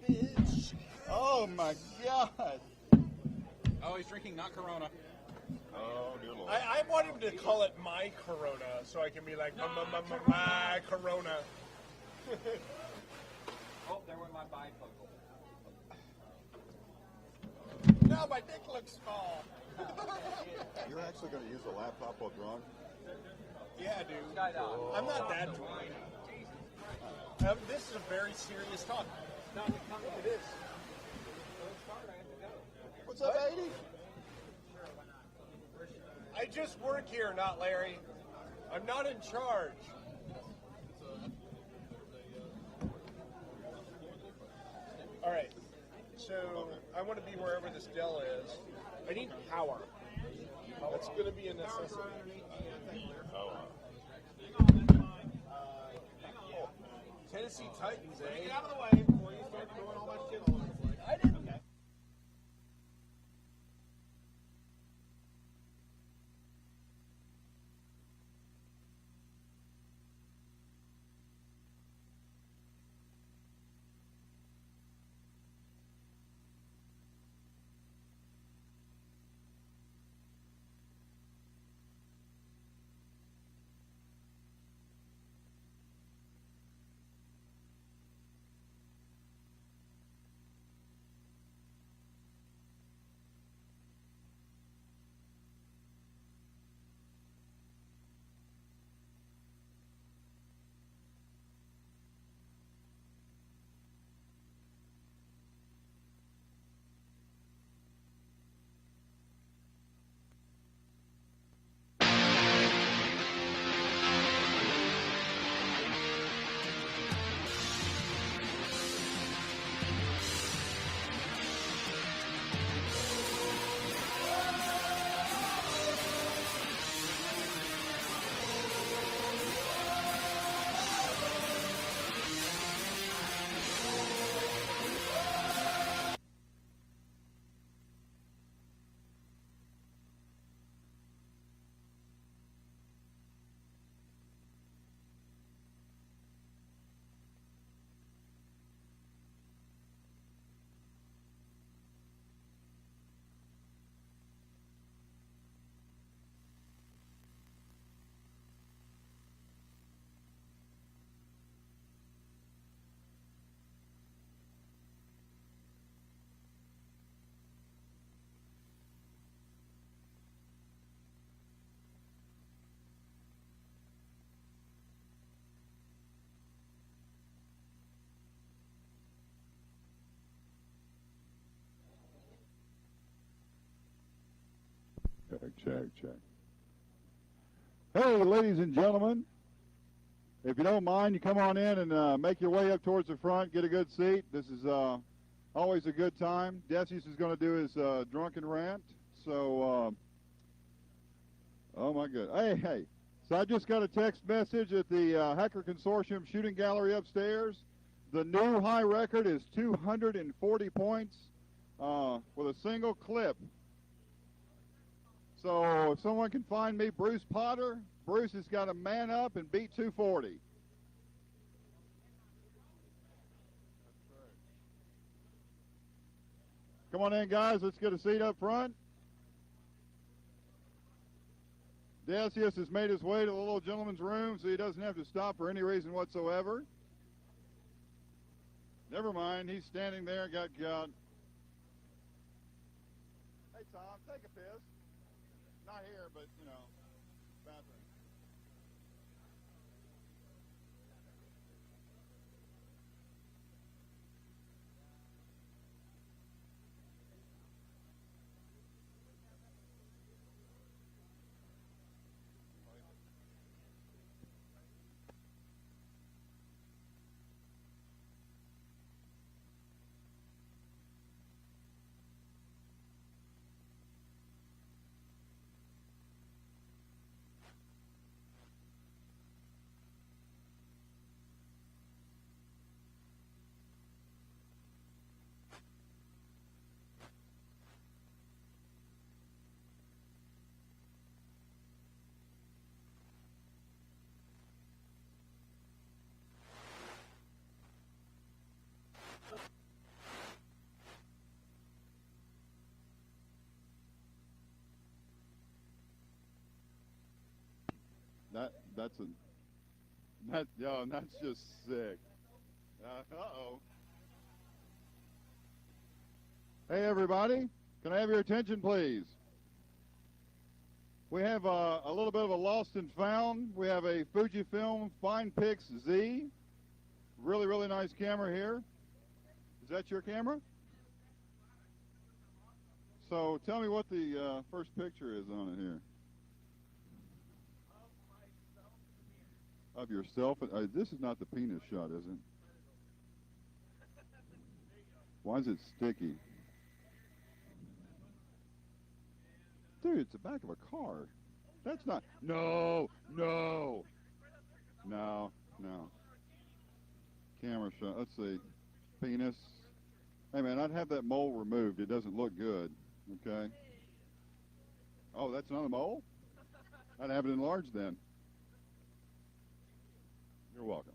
Bitch. Oh my God. Oh, he's drinking not Corona. Oh dear Lord. I want him to call it my Corona, so I can be like, my Corona. Oh, there went my bifocal. Now my dick looks small. You're actually going to use a laptop while drunk? Yeah, dude. Skydiving. I'm not that drunk. This is a very serious talk. It is. What's up, 80? I just work here, not Larry. I'm not in charge. All right. So I want to be wherever this Dell is. I need power. That's going to be a necessity. Tennessee Titans, eh? Get out of the way before you start throwing all that shit all over the place. I didn't. Check. Hey, ladies and gentlemen, if you don't mind, you come on in and make your way up towards the front, get a good seat. This is always a good time. Decius is going to do his drunken rant. So, oh my good. Hey. So I just got a text message at the Hacker Consortium shooting gallery upstairs. The new high record is 240 points with a single clip. So if someone can find me Bruce Potter, Bruce has got to man up and beat 240. Come on in, guys. Let's get a seat up front. Decius has made his way to the little gentleman's room, so he doesn't have to stop for any reason whatsoever. Never mind. He's standing there, got. Hey, Tom, take a piss. Not here, but, you know, bathroom. that's just sick. Uh-oh. Hey, everybody. Can I have your attention, please? We have a little bit of a lost and found. We have a Fujifilm FinePix Z. Really, really nice camera here. Is that your camera? So tell me what the first picture is on it here. Of yourself? This is not the penis shot, is it? Why is it sticky? Dude, it's the back of a car. That's not... No. Camera shot. Let's see. Penis. Hey, man, I'd have that mole removed. It doesn't look good. Okay? Oh, that's not a mole? I'd have it enlarged then. You're welcome.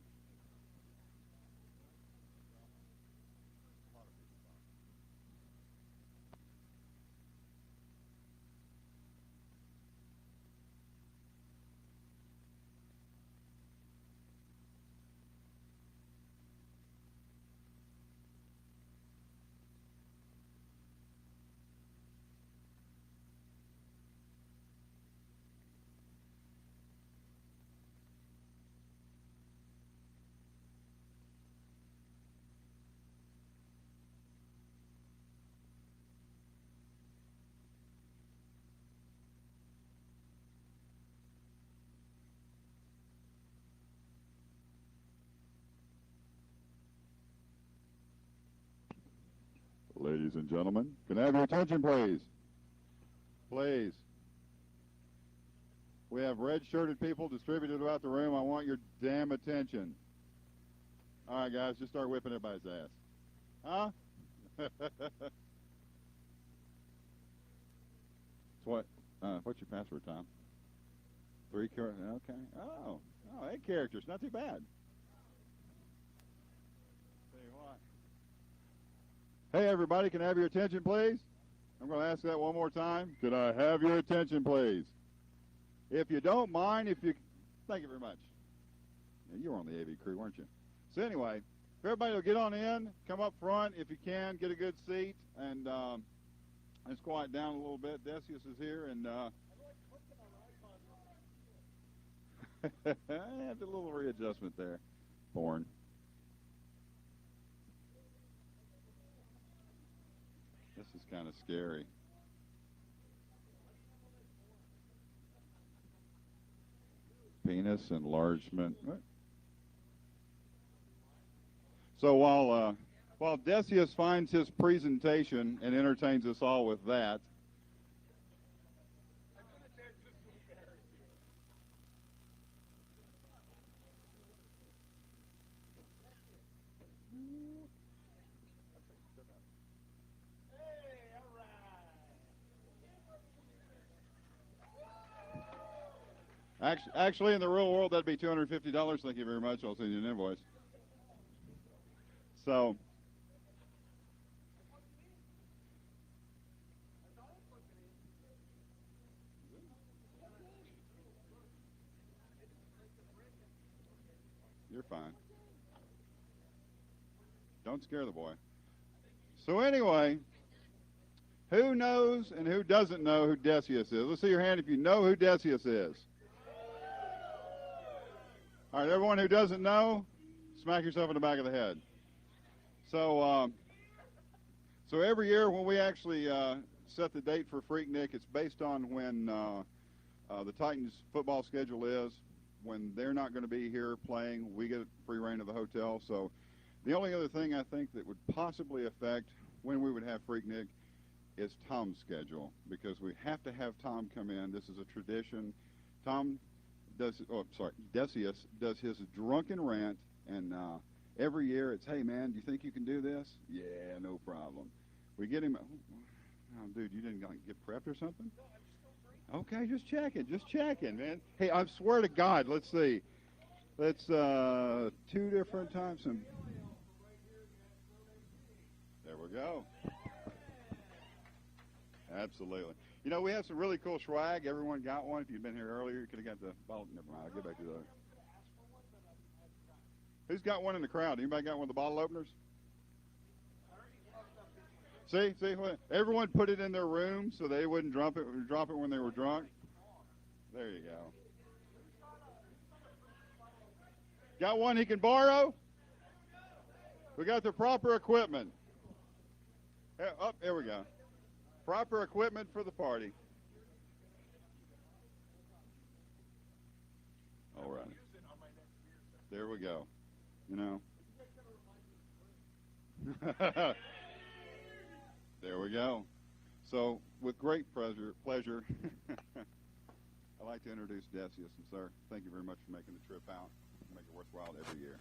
Ladies and gentlemen, can I have your attention, please? Please. We have red-shirted people distributed about the room. I want your damn attention. All right, guys, just start whipping everybody's ass. Huh? What's your password, Tom? 3 characters. Okay. Oh, 8 characters. Not too bad. Hey, everybody, can I have your attention, please? I'm going to ask that one more time. Can I have your attention, please? If you don't mind, thank you very much. Yeah, you were on the AV crew, weren't you? So anyway, if everybody will get on in, come up front if you can, get a good seat, and let's quiet down a little bit. Decius is here, and I had a little readjustment there. Born. This is kind of scary. Penis enlargement. So while Decius finds his presentation and entertains us all with that, actually, in the real world, that'd be $250. Thank you very much. I'll send you an invoice. So, you're fine. Don't scare the boy. So anyway, who knows and who doesn't know who Decius is? Let's see your hand if you know who Decius is. All right, everyone who doesn't know, smack yourself in the back of the head. So, so every year when we actually set the date for PhreakNIC, it's based on when the Titans football schedule is. When they're not going to be here playing, we get free reign of the hotel. So the only other thing I think that would possibly affect when we would have PhreakNIC is Tom's schedule, because we have to have Tom come in. This is a tradition. Decius does his drunken rant, and every year it's, hey, man, do you think you can do this? Yeah, no problem. We get him, oh, dude, you didn't get prepped or something? Okay, just checking, man. Hey, I swear to God, let's see. Let's, 2 different times. There we go. Absolutely. You know, we have some really cool swag. Everyone got one. If you'd been here earlier, you could have got the bottle. Never mind. I'll get back to that. Who's got one in the crowd? Anybody got one of the bottle openers? See, everyone put it in their room so they wouldn't drop it when they were drunk. There you go. Got one he can borrow? We got the proper equipment. Oh, there we go. Proper equipment for the party. All right. There we go. You know. There we go. So, with great pleasure, I'd like to introduce Decius. And, sir, thank you very much for making the trip out. Make it worthwhile every year.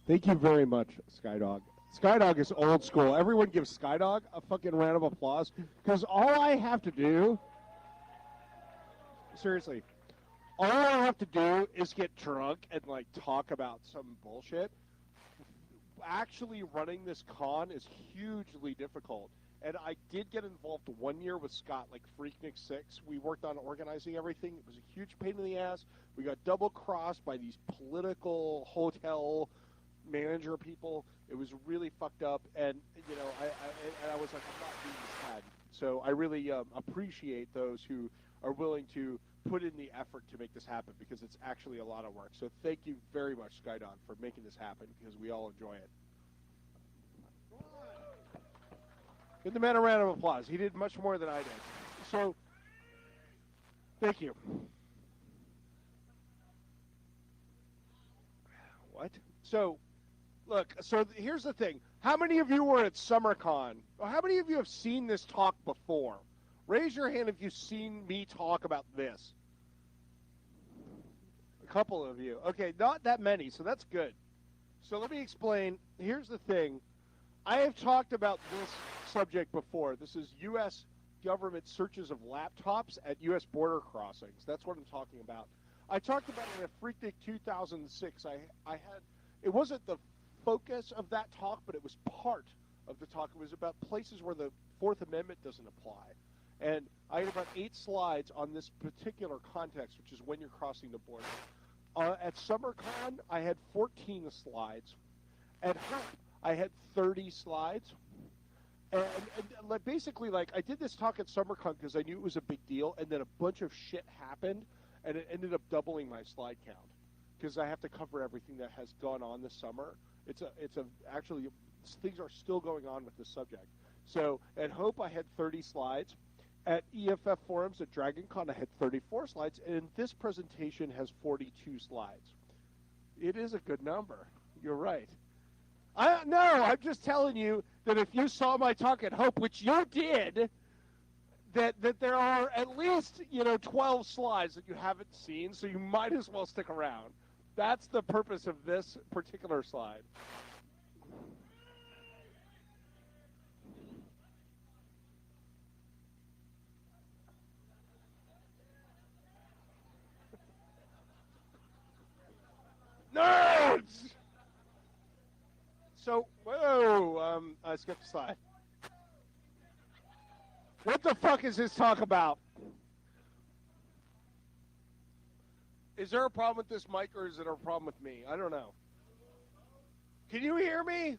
Thank you very much, Skydog. Skydog is old school. Everyone give Skydog a fucking round of applause, because all I have to do, seriously, all I have to do is get drunk and, like, talk about some bullshit. Actually running this con is hugely difficult. And I did get involved 1 year with Scott, like PhreakNIC 6. We worked on organizing everything. It was a huge pain in the ass. We got double-crossed by these political hotel manager people. It was really fucked up. And, you know, I was like, I'm not being sad. So I really appreciate those who are willing to put in the effort to make this happen, because it's actually a lot of work. So thank you very much, Skydog, for making this happen, because we all enjoy it. Give the man a round of applause. He did much more than I did. So, thank you. What? So, look, here's the thing. How many of you were at SummerCon? Or how many of you have seen this talk before? Raise your hand if you've seen me talk about this. A couple of you. Okay, not that many, so that's good. So let me explain. Here's the thing. I have talked about this subject before. This is U.S. government searches of laptops at U.S. border crossings. That's what I'm talking about. I talked about it in a PhreakNIC 2006. I had, it wasn't the focus of that talk, but it was part of the talk. It was about places where the Fourth Amendment doesn't apply. And I had about 8 slides on this particular context, which is when you're crossing the border. At SummerCon, I had 14 slides. At HOPE, I had 30 slides. And like, basically, like, I did this talk at SummerCon because I knew it was a big deal, and then a bunch of shit happened, and it ended up doubling my slide count because I have to cover everything that has gone on this summer. Actually, things are still going on with this subject. So at HOPE, I had 30 slides. At EFF Forums at DragonCon, I had 34 slides, and this presentation has 42 slides. It is a good number. You're right. No, I'm just telling you that if you saw my talk at HOPE, which you did, that there are at least, 12 slides that you haven't seen, so you might as well stick around. That's the purpose of this particular slide. Nerds! So, whoa, I skipped a slide. What the fuck is this talk about? Is there a problem with this mic, or is it a problem with me? I don't know. Can you hear me?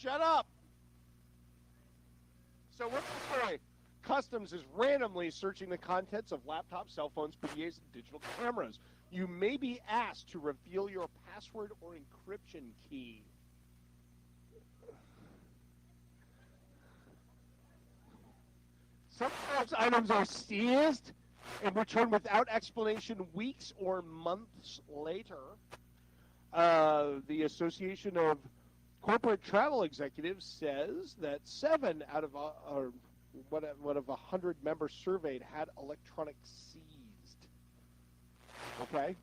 Shut up. So what's the story? Customs is randomly searching the contents of laptops, cell phones, PDAs, and digital cameras. You may be asked to reveal your password or encryption key. Sometimes items are seized and returned without explanation weeks or months later. The Association of Corporate Travel Executives says that 7 out of one of 100 members surveyed had electronic seized. Okay?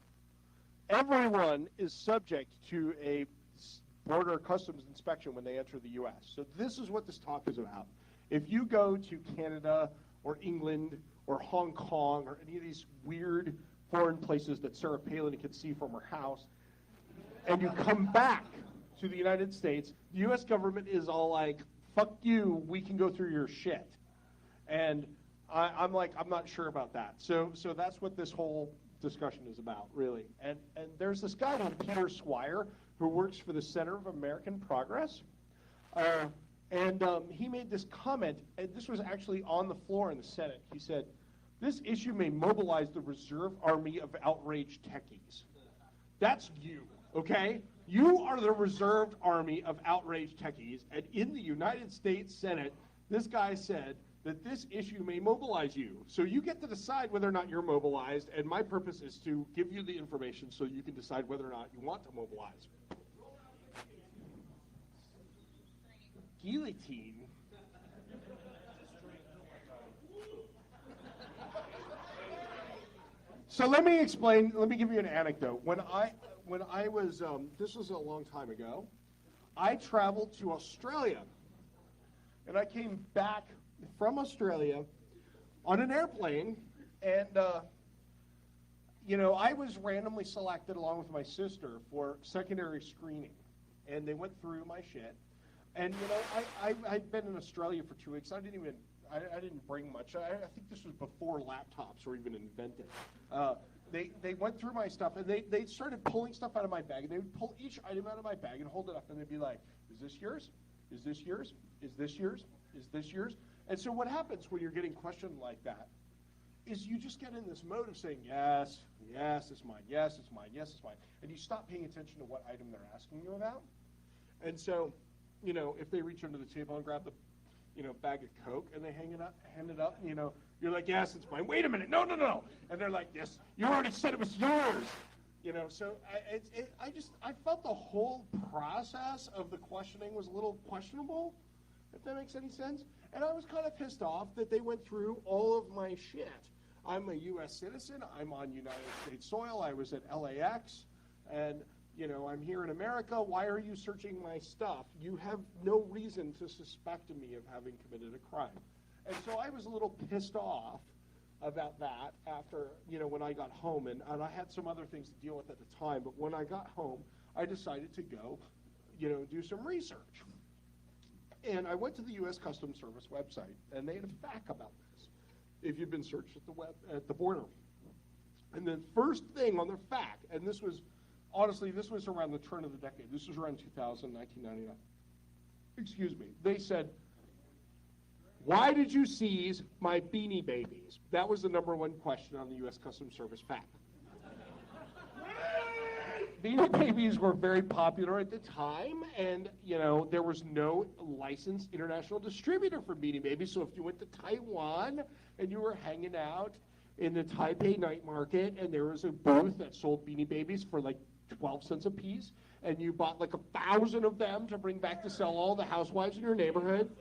Everyone is subject to a border customs inspection when they enter the U.S. So this is what this talk is about. If you go to Canada or England or Hong Kong or any of these weird foreign places that Sarah Palin can see from her house, and you come back to the United States, the U.S. government is all like, fuck you, we can go through your shit. And I'm like, I'm not sure about that. So that's what this whole discussion is about, really. And there's this guy named Peter Swire who works for the Center of American Progress. He made this comment, and this was actually on the floor in the Senate. He said, "This issue may mobilize the reserve army of outraged techies." That's you, okay? You are the reserved army of outraged techies, and in the United States Senate, this guy said that this issue may mobilize you. So you get to decide whether or not you're mobilized, and my purpose is to give you the information so you can decide whether or not you want to mobilize. Guillotine. So let me explain, let me give you an anecdote. When I was, this was a long time ago, I traveled to Australia. And I came back from Australia on an airplane, and, I was randomly selected along with my sister for secondary screening. And they went through my shit. And, I'd been in Australia for 2 weeks. I didn't bring much. I think this was before laptops were even invented. They went through my stuff, and they started pulling stuff out of my bag. And they would pull each item out of my bag and hold it up, and they'd be like, "Is this yours? Is this yours? Is this yours? Is this yours?" And so what happens when you're getting questioned like that is you just get in this mode of saying, yes, yes, it's mine, yes, it's mine, yes, it's mine. And you stop paying attention to what item they're asking you about. And so, if they reach under the table and grab the bag of Coke and they hand it up, you're like, yes, it's mine. Wait a minute, no. And they're like, yes, you already said it was yours. So I felt the whole process of the questioning was a little questionable, if that makes any sense. And I was kind of pissed off that they went through all of my shit. I'm a U.S. citizen. I'm on United States soil. I was at LAX. And, I'm here in America. Why are you searching my stuff? You have no reason to suspect me of having committed a crime. And so I was a little pissed off about that after, when I got home. And I had some other things to deal with at the time. But when I got home, I decided to go, do some research. And I went to the U.S. Customs Service website, and they had a fact about this. If you've been searched at the border. And the first thing on their fact, and this was around the turn of the decade. This was around 2000, 1999. Excuse me. They said, "Why did you seize my Beanie Babies?" That was the number one question on the U.S. Customs Service fact. Beanie Babies were very popular at the time, and, there was no licensed international distributor for Beanie Babies. So if you went to Taiwan and you were hanging out in the Taipei night market and there was a booth that sold Beanie Babies for like 12 cents a piece, and you bought like 1,000 of them to bring back to sell all the housewives in your neighborhood.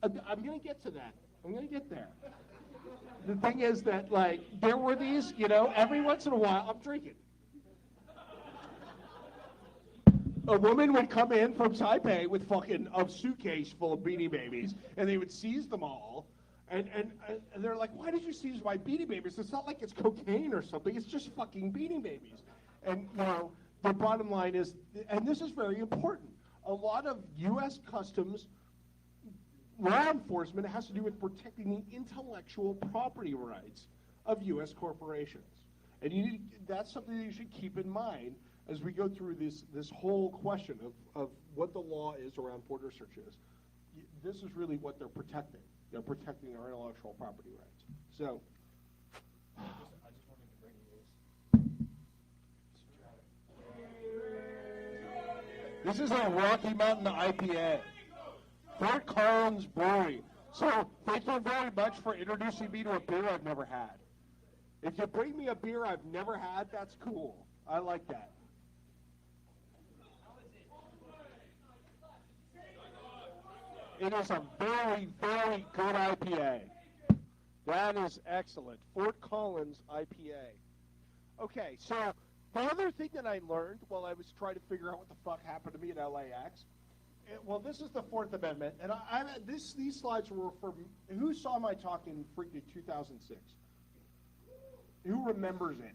I'm going to get to that. I'm going to get there. The thing is that, there were these, every once in a while, I'm drinking. A woman would come in from Taipei with a suitcase full of Beanie Babies, and they would seize them all. And they're like, "Why did you seize my Beanie Babies? It's not like it's cocaine or something. It's just fucking Beanie Babies." And, the bottom line is, and this is very important, a lot of U.S. Customs law enforcement has to do with protecting the intellectual property rights of U.S. corporations. And that's something that you should keep in mind as we go through this whole question of what the law is around border searches. This is really what they're protecting. They're protecting our intellectual property rights. So, I just wanted to bring you this is a Rocky Mountain IPA. Fort Collins Brewery. So, thank you very much for introducing me to a beer I've never had. If you bring me a beer I've never had, that's cool. I like that. It is a very, very good IPA. That is excellent. Fort Collins IPA. Okay, so the other thing that I learned while I was trying to figure out what the fuck happened to me at LAX, this is the Fourth Amendment, and these slides were from, who saw my talk in PhreakNIC 2006? Who remembers it?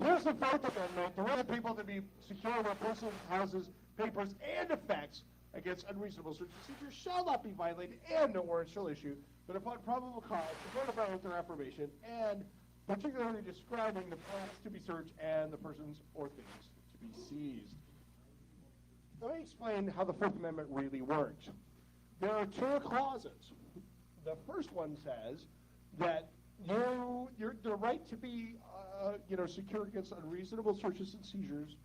Here's the Fourth Amendment. The right of people to be secure in their persons, houses, papers, and effects against unreasonable search and seizure shall not be violated, and no warrant shall issue, but upon probable cause to notify with their affirmation, and particularly describing the plants to be searched and the persons or things to be seized. Let me explain how the Fourth Amendment really works. There are two clauses. The first one says that the right to be, secure against unreasonable searches and seizures,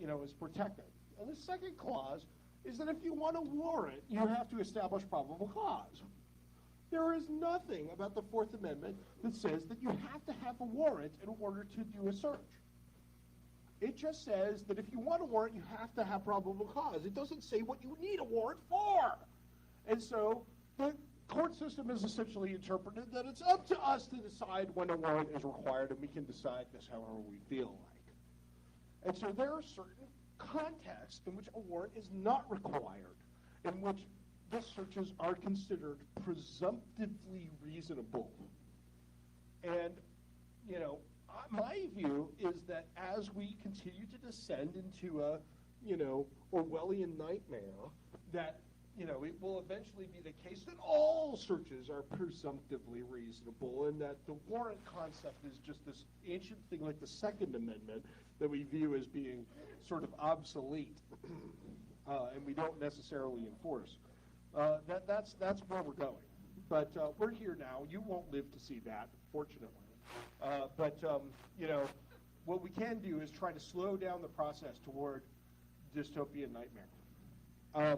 is protected. And the second clause is that if you want a warrant, you have to establish probable cause. There is nothing about the Fourth Amendment that says that you have to have a warrant in order to do a search. It just says that if you want a warrant, you have to have probable cause. It doesn't say what you need a warrant for. And so the court system is essentially interpreted that it's up to us to decide when a warrant is required, and we can decide this however we feel like. And so there are certain contexts in which a warrant is not required, in which the searches are considered presumptively reasonable. And, my view is that as we continue to descend into a, Orwellian nightmare, that, it will eventually be the case that all searches are presumptively reasonable, and that the warrant concept is just this ancient thing like the Second Amendment that we view as being sort of obsolete, and we don't necessarily enforce. That's where we're going. But we're here now. You won't live to see that, fortunately. What we can do is try to slow down the process toward dystopian nightmare.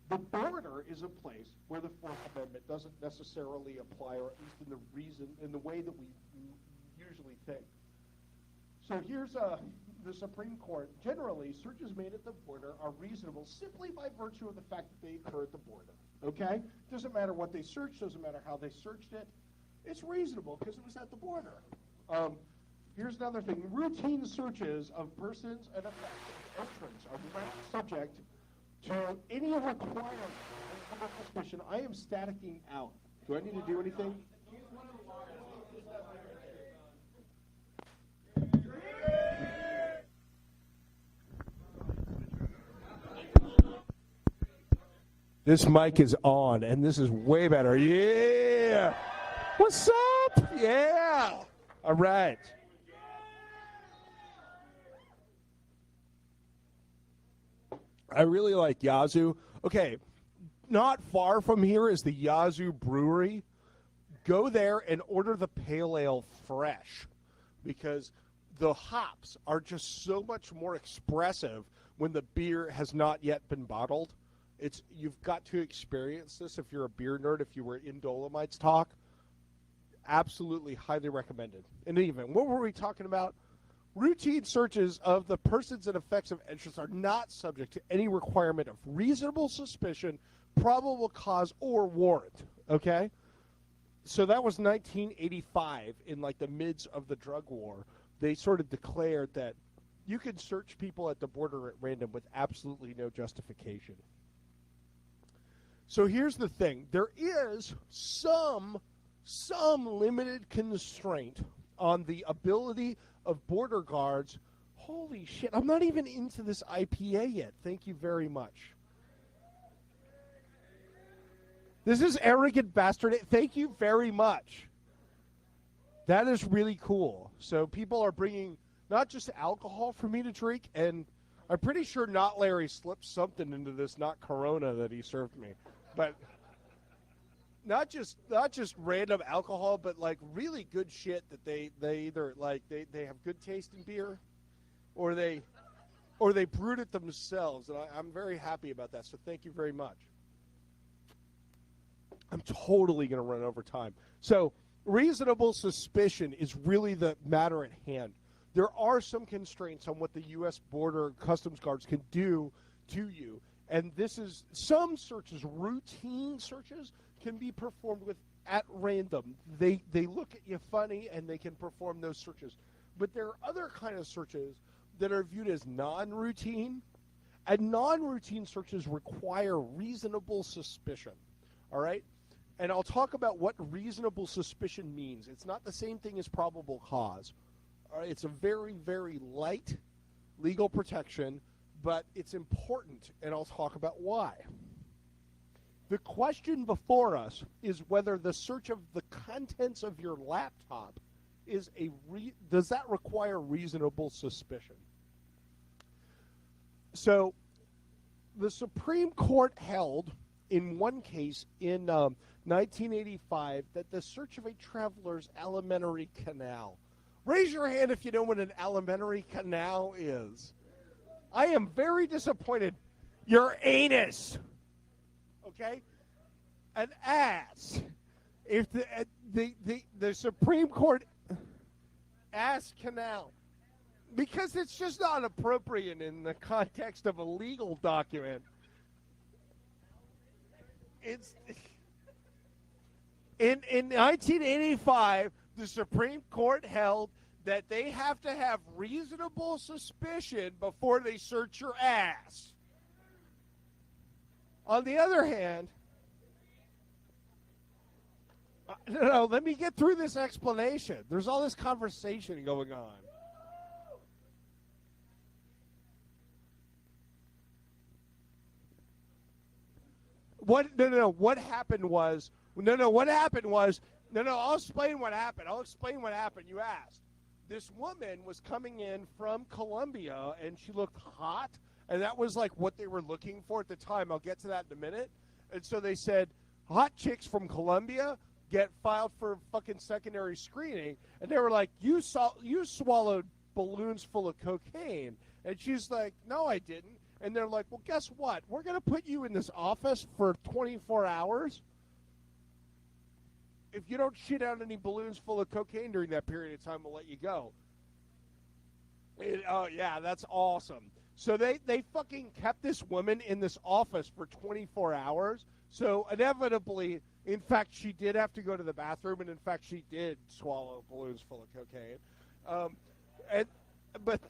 The border is a place where the Fourth Amendment doesn't necessarily apply, or at least in the way that we usually think. So here's the Supreme Court. Generally, searches made at the border are reasonable simply by virtue of the fact that they occur at the border. Okay? Doesn't matter what they searched, doesn't matter how they searched it. It's reasonable because it was at the border. Here's another thing. Routine searches of persons and effects of entrance are not subject to any requirement of suspicion. I am staticking out. Do I need to do anything? This mic is on, and this is way better. Yeah! What's up? Yeah! All right. I really like Yazoo. Okay, not far from here is the Yazoo Brewery. Go there and order the pale ale fresh, because the hops are just so much more expressive when the beer has not yet been bottled. You've got to experience this if you're a beer nerd, if you were in Dolomites talk. Absolutely highly recommended. And even, what were we talking about? Routine searches of the persons and effects of entrance are not subject to any requirement of reasonable suspicion, probable cause, or warrant. Okay? So that was 1985, in like the midst of the drug war. They sort of declared that you can search people at the border at random with absolutely no justification. So here's the thing. There is some limited constraint on the ability of border guards. Holy shit, I'm not even into this IPA yet. Thank you very much. This is arrogant bastard. Thank you very much. That is really cool. So people are bringing not just alcohol for me to drink, and I'm pretty sure Not Larry slipped something into this not Corona that he served me. But not just random alcohol, but like really good shit that they either like they have good taste in beer, or they brewed it themselves, and I'm very happy about that. So thank you very much. I'm totally going to run over time. So reasonable suspicion is really the matter at hand. There are some constraints on what the U.S. Border Customs Guards can do to you. And this is, some searches, routine searches, can be performed with at random. They look at you funny, and they can perform those searches. But there are other kind of searches that are viewed as non-routine, and non-routine searches require reasonable suspicion. All right? And I'll talk about what reasonable suspicion means. It's not the same thing as probable cause. All right? It's a very, very light legal protection, but it's important, and I'll talk about why. The question before us is whether the search of the contents of your laptop is does that require reasonable suspicion? So, the Supreme Court held in one case in 1985 that the search of a traveler's alimentary canal. Raise your hand if you know what an alimentary canal is. I am very disappointed. Your anus. Okay? An ass. If the Supreme Court ass canal, because it's just not appropriate in the context of a legal document. It's in 1985, the Supreme Court held that they have to have reasonable suspicion before they search your ass. On the other hand, no, let me get through this explanation. There's all this conversation going on. What happened was, I'll explain what happened. You asked. This woman was coming in from Colombia, and she looked hot, and that was like what they were looking for at the time. I'll get to that in a minute. And so they said, hot chicks from Colombia get filed for fucking secondary screening. And they were like, you swallowed balloons full of cocaine. And she's like, no, I didn't. And they're like, well, guess what? We're going to put you in this office for 24 hours. If you don't shit out any balloons full of cocaine during that period of time, we'll let you go. Oh, yeah, that's awesome. So they fucking kept this woman in this office for 24 hours. So inevitably, in fact, she did have to go to the bathroom, and in fact, she did swallow balloons full of cocaine. But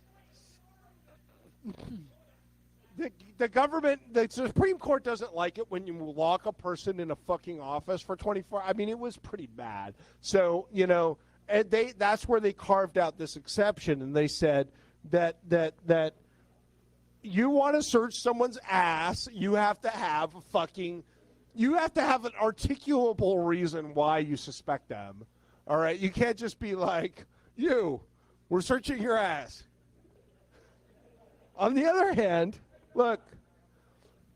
the government, the Supreme Court doesn't like it when you lock a person in a fucking office for 24. I mean, it was pretty bad. So, and that's where they carved out this exception, and they said that you want to search someone's ass, you have to have an articulable reason why you suspect them. All right? You can't just be like, we're searching your ass. On the other hand, look,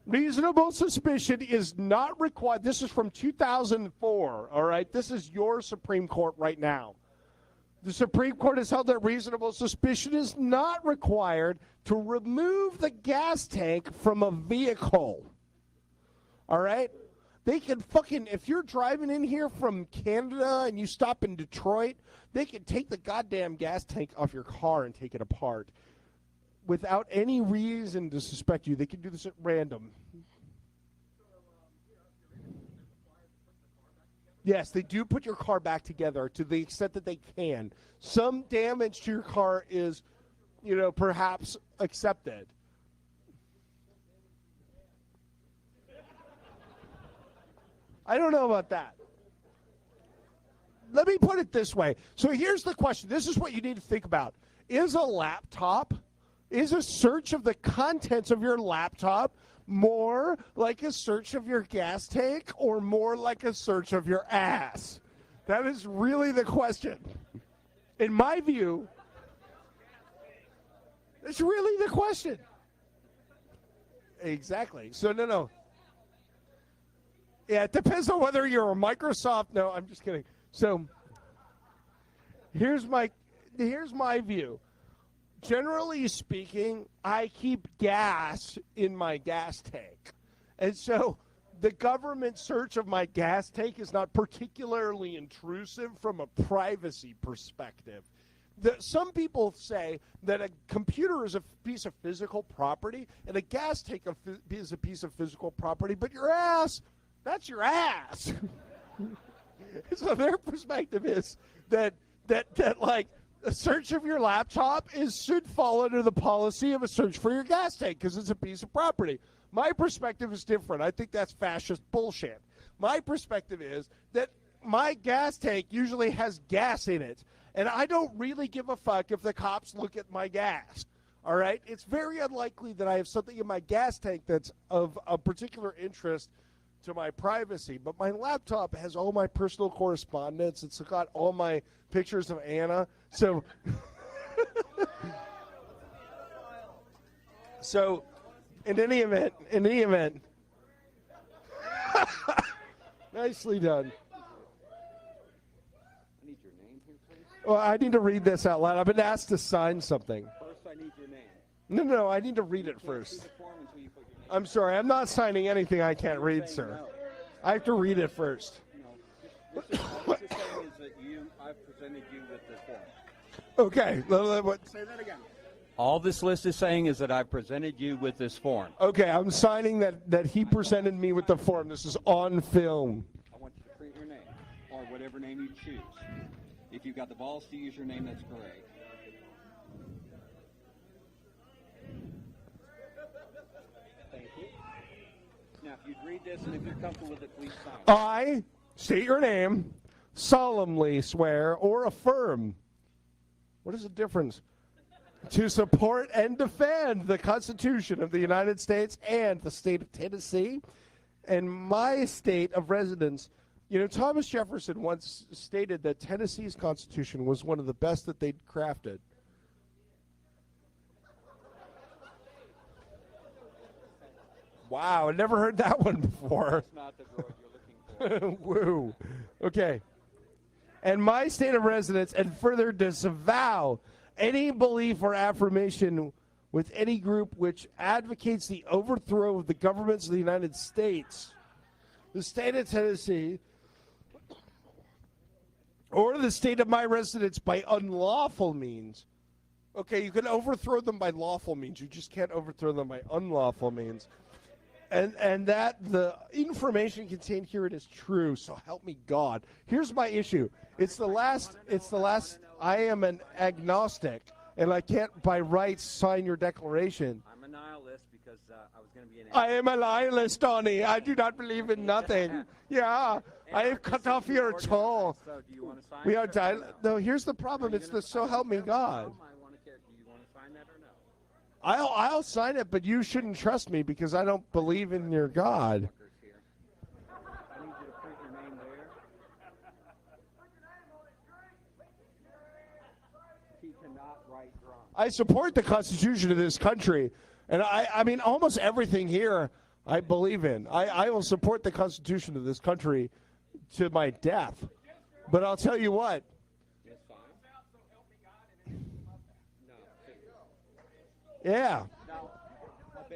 reasonable suspicion is not required. This is from 2004, all right? This is your Supreme Court right now. The Supreme Court has held that reasonable suspicion is not required to remove the gas tank from a vehicle. All right? They can fucking, if you're driving in here from Canada and you stop in Detroit, they can take the goddamn gas tank off your car and take it apart without any reason to suspect you. They can do this at random. Yes, they do put your car back together to the extent that they can. Some damage to your car is, perhaps accepted. I don't know about that. Let me put it this way. So here's the question. This is what you need to think about. Is a search of the contents of your laptop more like a search of your gas tank or more like a search of your ass? That is really the question. In my view, it's really the question. Exactly. So, no. Yeah, it depends on whether you're a Microsoft. No, I'm just kidding. So, here's my view. Generally speaking, I keep gas in my gas tank. And so the government search of my gas tank is not particularly intrusive from a privacy perspective. Some people say that a computer is a piece of physical property and a gas tank is a piece of physical property, but your ass, that's your ass. So their perspective is that like, a search of your laptop should fall under the policy of a search for your gas tank because it's a piece of property. My perspective is different. I think that's fascist bullshit. My perspective is that my gas tank usually has gas in it, and I don't really give a fuck if the cops look at my gas. All right? It's very unlikely that I have something in my gas tank that's of a particular interest to my privacy. But my laptop has all my personal correspondence. It's got all my pictures of Anna. So, so in any event, nicely done. I need your name here, please. Well, I need to read this out loud. I've been asked to sign something. First, I need your name. No, I need to read it See first. the form until you put your name. I'm sorry, I'm not signing anything I can't read, Say sir. no. I have to read it first. No. This is saying is that I've presented you with this form. Okay. Say that again. All this list is saying is that I've presented you with this form. Okay, I'm signing that he presented me with the form. This is on film. I want you to print your name, or whatever name you choose. If you've got the balls to use your name, that's great. Thank you. Now, if you'd read this, and if you're comfortable with it, please sign. I state your name, solemnly swear or affirm. What is the difference? To support and defend the Constitution of the United States and the state of Tennessee and my state of residence. You know, Thomas Jefferson once stated that Tennessee's Constitution was one of the best that they'd crafted. Wow, I never heard that one before. That's not the droid you're looking for. Woo. Okay. And my state of residence, and further disavow any belief or affirmation with any group which advocates the overthrow of the governments of the United States, the state of Tennessee, or the state of my residence by unlawful means. Okay, you can overthrow them by lawful means. You just can't overthrow them by unlawful means. And that the information contained herein is true, so help me God. Here's my issue. It's the last, I am an agnostic, and I can't by rights sign your declaration. I'm a nihilist because I was going to be an I am a nihilist, Donnie. I do not believe in nothing. Yeah, I have cut off your toe. So do you want to sign We it are or no? no, here's the problem. It's the so help me God. I want to care. Do you want to sign that or no? I'll sign it, but you shouldn't trust me because I don't believe in your God. Here. I need you to print your name there. He cannot write drunk. I support the Constitution of this country, and I mean almost everything here I believe in. I will support the Constitution of this country to my death. But I'll tell you what. It's fine. Yeah. No.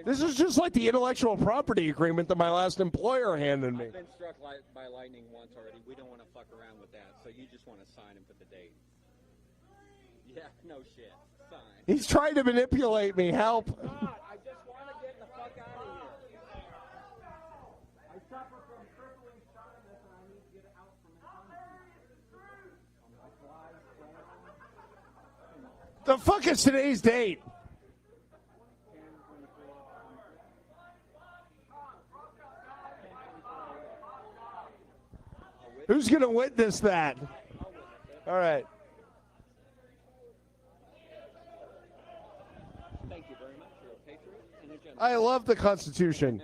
This is just like the intellectual property agreement that my last employer handed me. I've been struck by lightning once already. We don't want to fuck around with that. So you just want to sign and put the date. Yeah, no shit. Sign. He's trying to manipulate me. Help. God, I just want to get the fuck out of here. I suffer from crippling shyness and I need to get out from it. The fuck is today's date? Who's going to witness that? All right. Thank you very much. You're a patriot and a gentleman. I love the Constitution.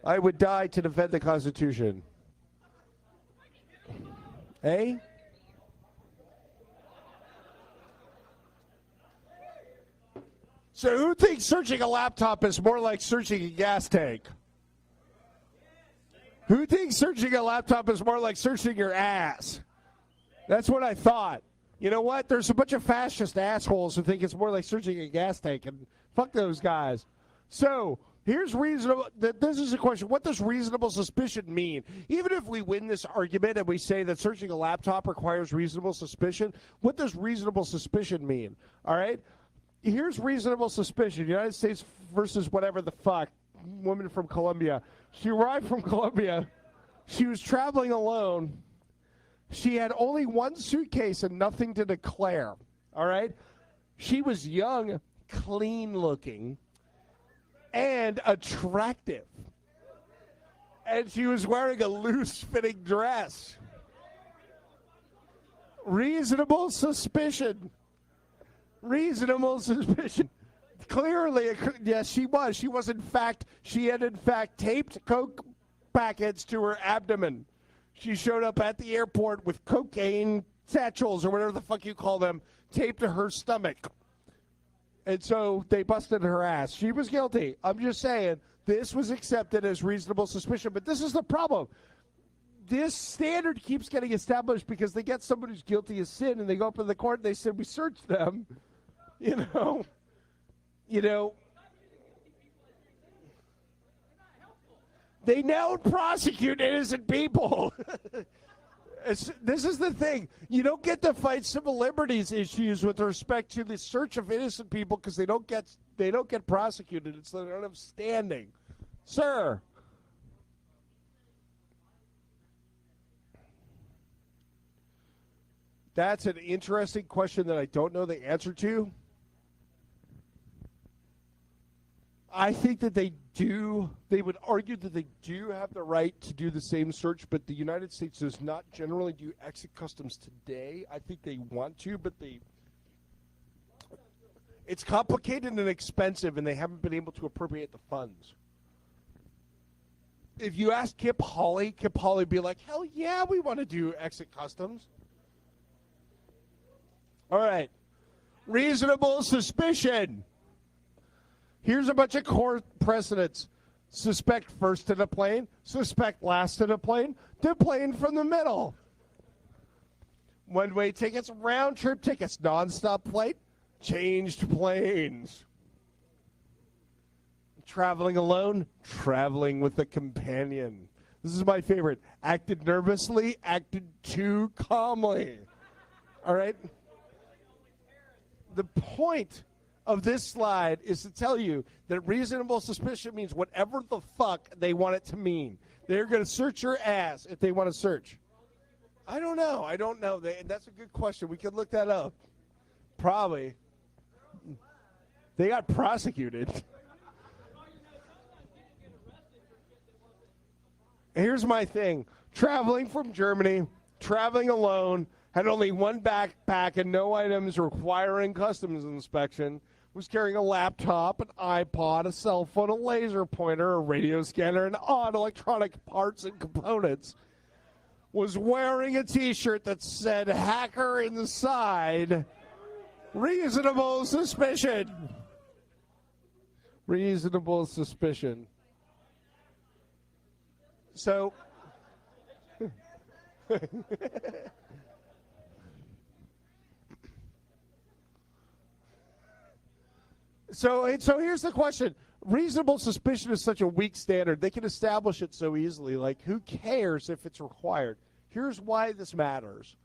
I would die to defend the Constitution. Eh? So who thinks searching a laptop is more like searching a gas tank? Who thinks searching a laptop is more like searching your ass? That's what I thought. You know what? There's a bunch of fascist assholes who think it's more like searching a gas tank, and fuck those guys. So here's reasonable. This is a question. What does reasonable suspicion mean? Even if we win this argument and we say that searching a laptop requires reasonable suspicion, what does reasonable suspicion mean? All right? Here's reasonable suspicion. United States versus whatever the fuck. Woman from Colombia. She arrived from Colombia. She was traveling alone. She had only one suitcase and nothing to declare. All right? She was young, clean looking, and attractive. And she was wearing a loose fitting dress. Reasonable suspicion. Reasonable suspicion. Clearly, yes, she was. She was, in fact, she had, in fact, taped coke packets to her abdomen. She showed up at the airport with cocaine satchels, or whatever the fuck you call them, taped to her stomach. And so they busted her ass. She was guilty. I'm just saying, this was accepted as reasonable suspicion. But this is the problem. This standard keeps getting established because they get somebody who's guilty of sin, and they go up in the court, and they said, we searched them. You know, they now prosecute innocent people. This is the thing. You don't get to fight civil liberties issues with respect to the search of innocent people because they don't get prosecuted. It's the of standing. Sir. That's an interesting question that I don't know the answer to. I think that they would argue that they do have the right to do the same search, but the United States does not generally do exit customs today. I think they want to, but it's complicated and expensive, and they haven't been able to appropriate the funds. If you ask Kip Hawley would be like, hell yeah, we want to do exit customs. All right. Reasonable suspicion. Here's a bunch of court precedents. Suspect first to the plane, suspect last to the plane, deplane from the middle. One-way tickets, round-trip tickets, non-stop flight, changed planes. Traveling alone, traveling with a companion. This is my favorite. Acted nervously, acted too calmly. All right? The point of this slide is to tell you that reasonable suspicion means whatever the fuck they want it to mean. They're going to search your ass if they want to search. I don't know. That's a good question. We could look that up. Probably. They got prosecuted. Here's my thing. Traveling from Germany, traveling alone, had only one backpack and no items requiring customs inspection, was carrying a laptop, an iPod, a cell phone, a laser pointer, a radio scanner, and odd electronic parts and components, was wearing a T-shirt that said hacker in the side, reasonable suspicion. Reasonable suspicion. So... So here's the question. Reasonable suspicion is such a weak standard. They can establish it so easily. Like, who cares if it's required? Here's why this matters.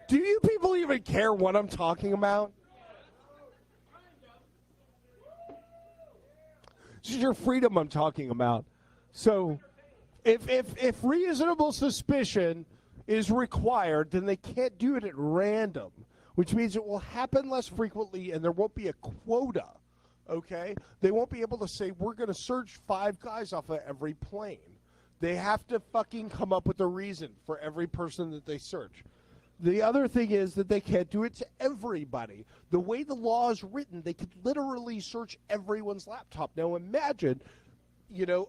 Do you people even care what I'm talking about? This is your freedom I'm talking about. So if reasonable suspicion is required, then they can't do it at random, which means it will happen less frequently and there won't be a quota, okay? They won't be able to say, we're going to search 5 guys off of every plane. They have to fucking come up with a reason for every person that they search. The other thing is that they can't do it to everybody. The way the law is written, they could literally search everyone's laptop. Now imagine,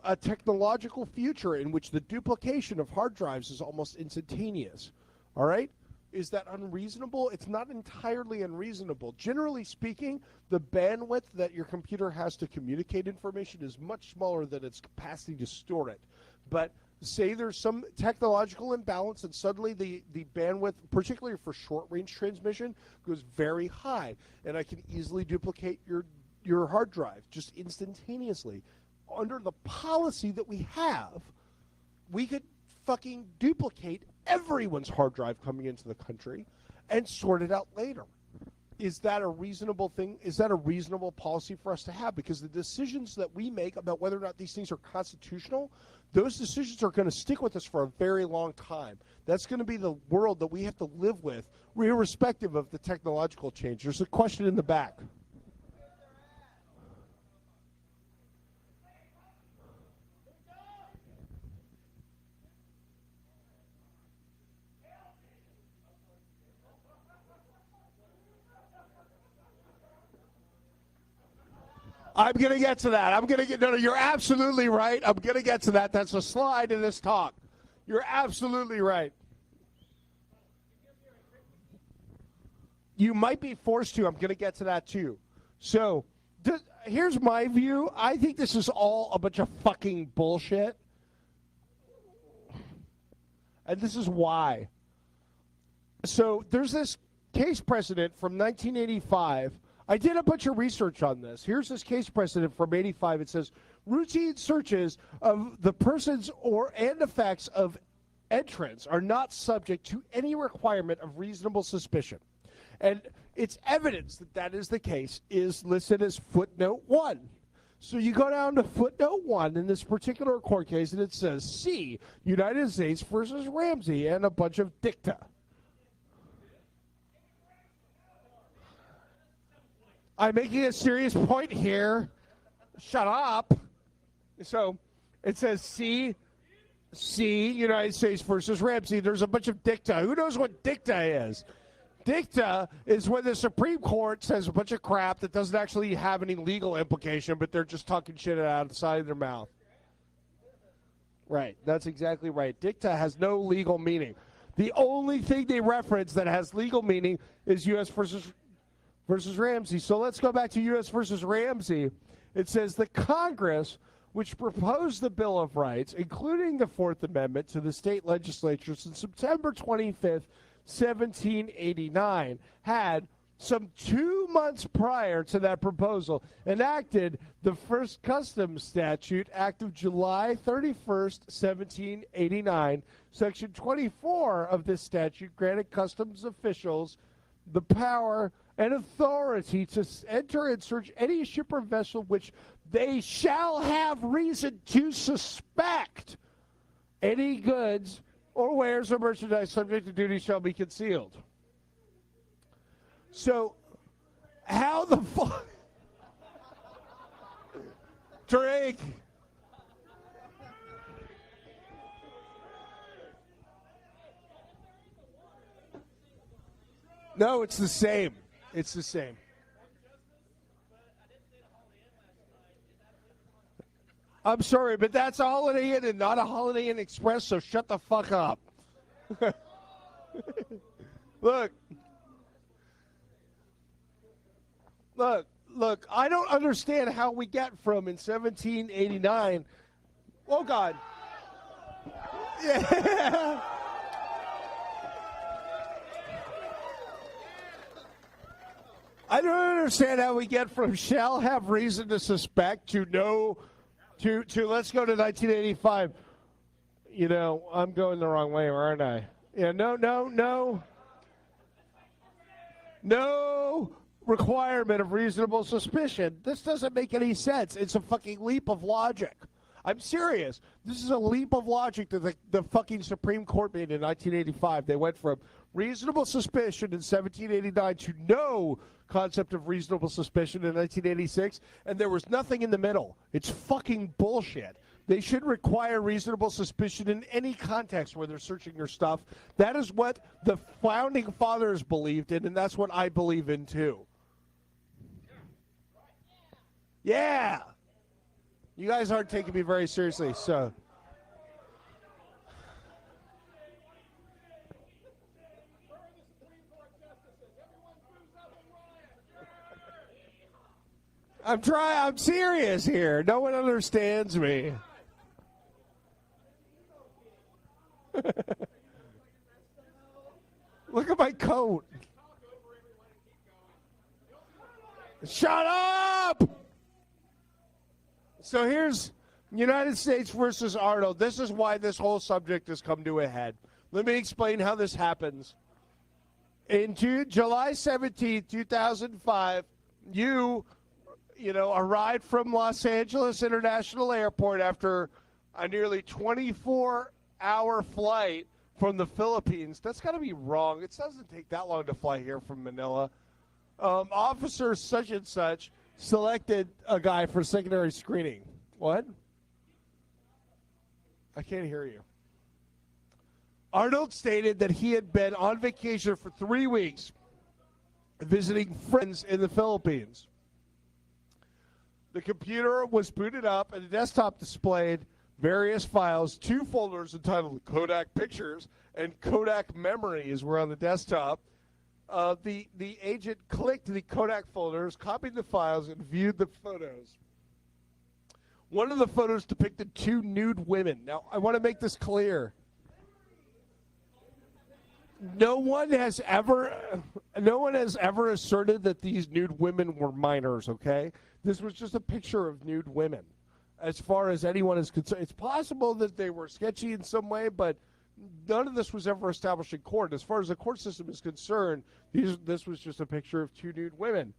a technological future in which the duplication of hard drives is almost instantaneous, all right? Is that unreasonable? It's not entirely unreasonable. Generally speaking, the bandwidth that your computer has to communicate information is much smaller than its capacity to store it. But say there's some technological imbalance and suddenly the bandwidth, particularly for short-range transmission, goes very high. And I can easily duplicate your hard drive just instantaneously. Under the policy that we have, we could fucking duplicate everyone's hard drive coming into the country and sort it out later. Is that a reasonable thing? Is that a reasonable policy for us to have? Because the decisions that we make about whether or not these things are constitutional, those decisions are going to stick with us for a very long time. That's going to be the world that we have to live with, irrespective of the technological change. There's a question in the back. I'm going to get to that. No, you're absolutely right. I'm going to get to that. That's a slide in this talk. You're absolutely right. You might be forced to. I'm going to get to that too. So here's my view. I think this is all a bunch of fucking bullshit. And this is why. So there's this case precedent from 1985. I did a bunch of research on this. Here's this case precedent from 85. It says, routine searches of the persons and effects of entrants are not subject to any requirement of reasonable suspicion. And its evidence that that is the case is listed as footnote 1. So you go down to footnote 1 in this particular court case, and it says, C, United States versus Ramsey, and a bunch of dicta. I'm making a serious point here. Shut up. So it says C, United States versus Ramsey. There's a bunch of dicta. Who knows what dicta is? Dicta is when the Supreme Court says a bunch of crap that doesn't actually have any legal implication, but they're just talking shit out of the side of their mouth. Right. That's exactly right. Dicta has no legal meaning. The only thing they reference that has legal meaning is U.S. versus Ramsey. So let's go back to U.S. versus Ramsey. It says the Congress, which proposed the Bill of Rights, including the Fourth Amendment, to the state legislatures on September 25th, 1789, had some 2 months prior to that proposal enacted the first customs statute, Act of July 31st, 1789. Section 24 of this statute granted customs officials the power and authority to enter and search any ship or vessel which they shall have reason to suspect any goods or wares or merchandise subject to duty shall be concealed. So, how the fuck? Drake. No, it's the same. It's the same. I'm sorry, but that's a Holiday Inn and not a Holiday Inn Express, so shut the fuck up. Look, I don't understand how we get from in 1789. Oh, God. Yeah. I don't understand how we get from shall have reason to suspect to know to let's go to 1985. You know, I'm going the wrong way, aren't I? Yeah, no requirement of reasonable suspicion. This doesn't make any sense. It's a fucking leap of logic. I'm serious. This is a leap of logic that the fucking Supreme Court made in 1985. They went from reasonable suspicion in 1789 to no concept of reasonable suspicion in 1986, and there was nothing in the middle. It's fucking bullshit. They should require reasonable suspicion in any context where they're searching your stuff. That is what the founding fathers believed in, and that's what I believe in too. Yeah. You guys aren't taking me very seriously, so. I'm serious here. No one understands me. Look at my coat. Shut up! So here's United States versus Arnold. This is why this whole subject has come to a head. Let me explain how this happens. In July 17, 2005, you arrived from Los Angeles International Airport after a nearly 24-hour flight from the Philippines. That's got to be wrong. It doesn't take that long to fly here from Manila. Officer such and such selected a guy for secondary screening. What? I can't hear you. Arnold stated that he had been on vacation for 3 weeks visiting friends in the Philippines. The computer was booted up, and the desktop displayed various files, 2 folders entitled Kodak Pictures and Kodak Memories were on the desktop. The agent clicked the Kodak folders, copied the files, and viewed the photos. One of the photos depicted 2 nude women. Now, I want to make this clear. No one has ever asserted that these nude women were minors, okay? This was just a picture of nude women. As far as anyone is concerned, it's possible that they were sketchy in some way, but none of this was ever established in court. As far as the court system is concerned, this was just a picture of 2 nude women.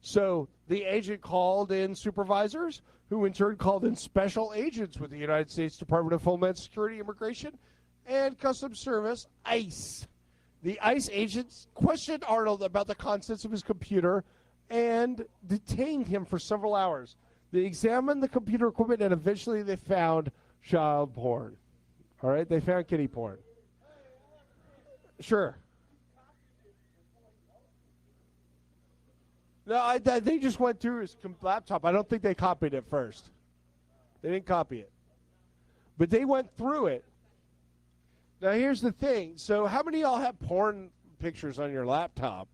So the agent called in supervisors, who in turn called in special agents with the United States Department of Homeland Security, Immigration, and Customs Service, ICE. The ICE agents questioned Arnold about the contents of his computer and detained him for several hours. They examined the computer equipment, and eventually they found child porn. All right, they found kitty porn. Sure. No, they just went through his laptop. I don't think they copied it first. They didn't copy it. But they went through it. Now, here's the thing. So how many of y'all have porn pictures on your laptop?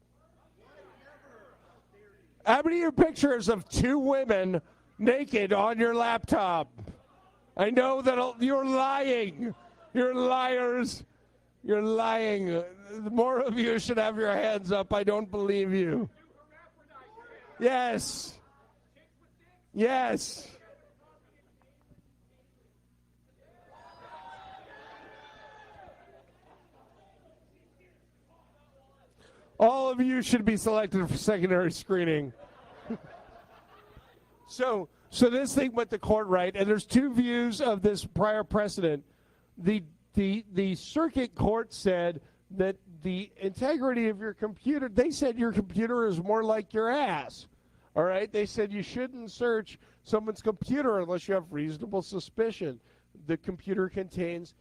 How many of your pictures of 2 women naked on your laptop? I know that you're lying. You're liars. You're lying. More of you should have your hands up. I don't believe you. Yes. Yes. All of you should be selected for secondary screening. So this thing went to court, right? And there's 2 views of this prior precedent. The circuit court said that the integrity of your computer, they said your computer is more like your ass. All right? They said you shouldn't search someone's computer unless you have reasonable suspicion. The computer contains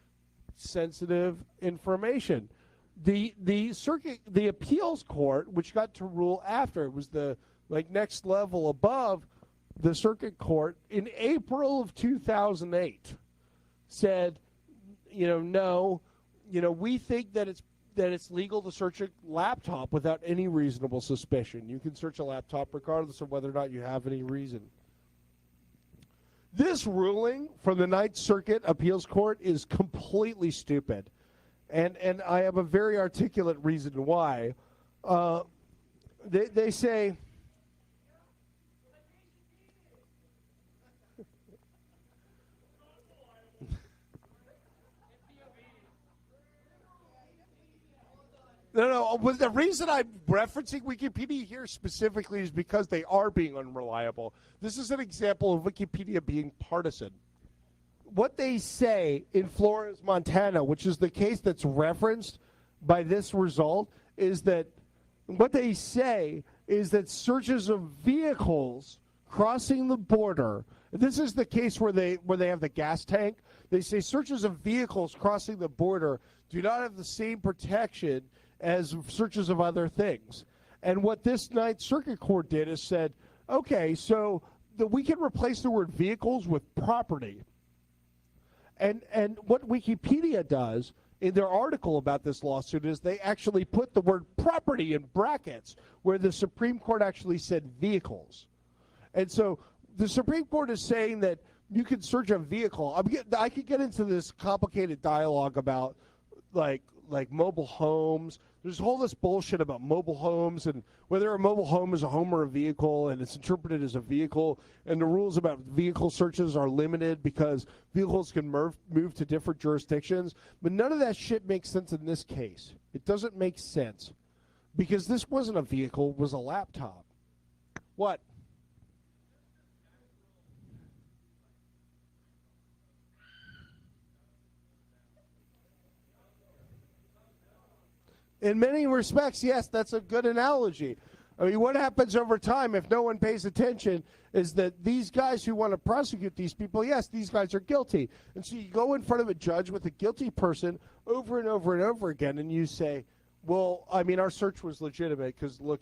sensitive information. The circuit, the appeals court, which got to rule after, it was the next level above the circuit court, in April of 2008 said, no, we think that it's legal to search a laptop without any reasonable suspicion. You can search a laptop regardless of whether or not you have any reason. This ruling from the Ninth Circuit Appeals Court is completely stupid. And I have a very articulate reason why. They say, No, but the reason I'm referencing Wikipedia here specifically is because they are being unreliable. This is an example of Wikipedia being partisan. What they say in Flores, Montana, which is the case that's referenced by this result, is that what they say is that searches of vehicles crossing the border, this is the case where they have the gas tank, they say searches of vehicles crossing the border do not have the same protection as searches of other things. And what this Ninth Circuit Court did is said, okay, so we can replace the word vehicles with property. And what Wikipedia does in their article about this lawsuit is they actually put the word property in brackets where the Supreme Court actually said vehicles. And so the Supreme Court is saying that you can search a vehicle. I could get into this complicated dialogue about like mobile homes. There's all this bullshit about mobile homes and whether a mobile home is a home or a vehicle, and it's interpreted as a vehicle, and the rules about vehicle searches are limited because vehicles can move to different jurisdictions. But none of that shit makes sense in this case. It doesn't make sense because this wasn't a vehicle, it was a laptop. What? In many respects, yes, that's a good analogy. I mean, what happens over time if no one pays attention is that these guys who want to prosecute these people, yes, these guys are guilty. And so you go in front of a judge with a guilty person over and over and over again, and you say, well, I mean, our search was legitimate because, look,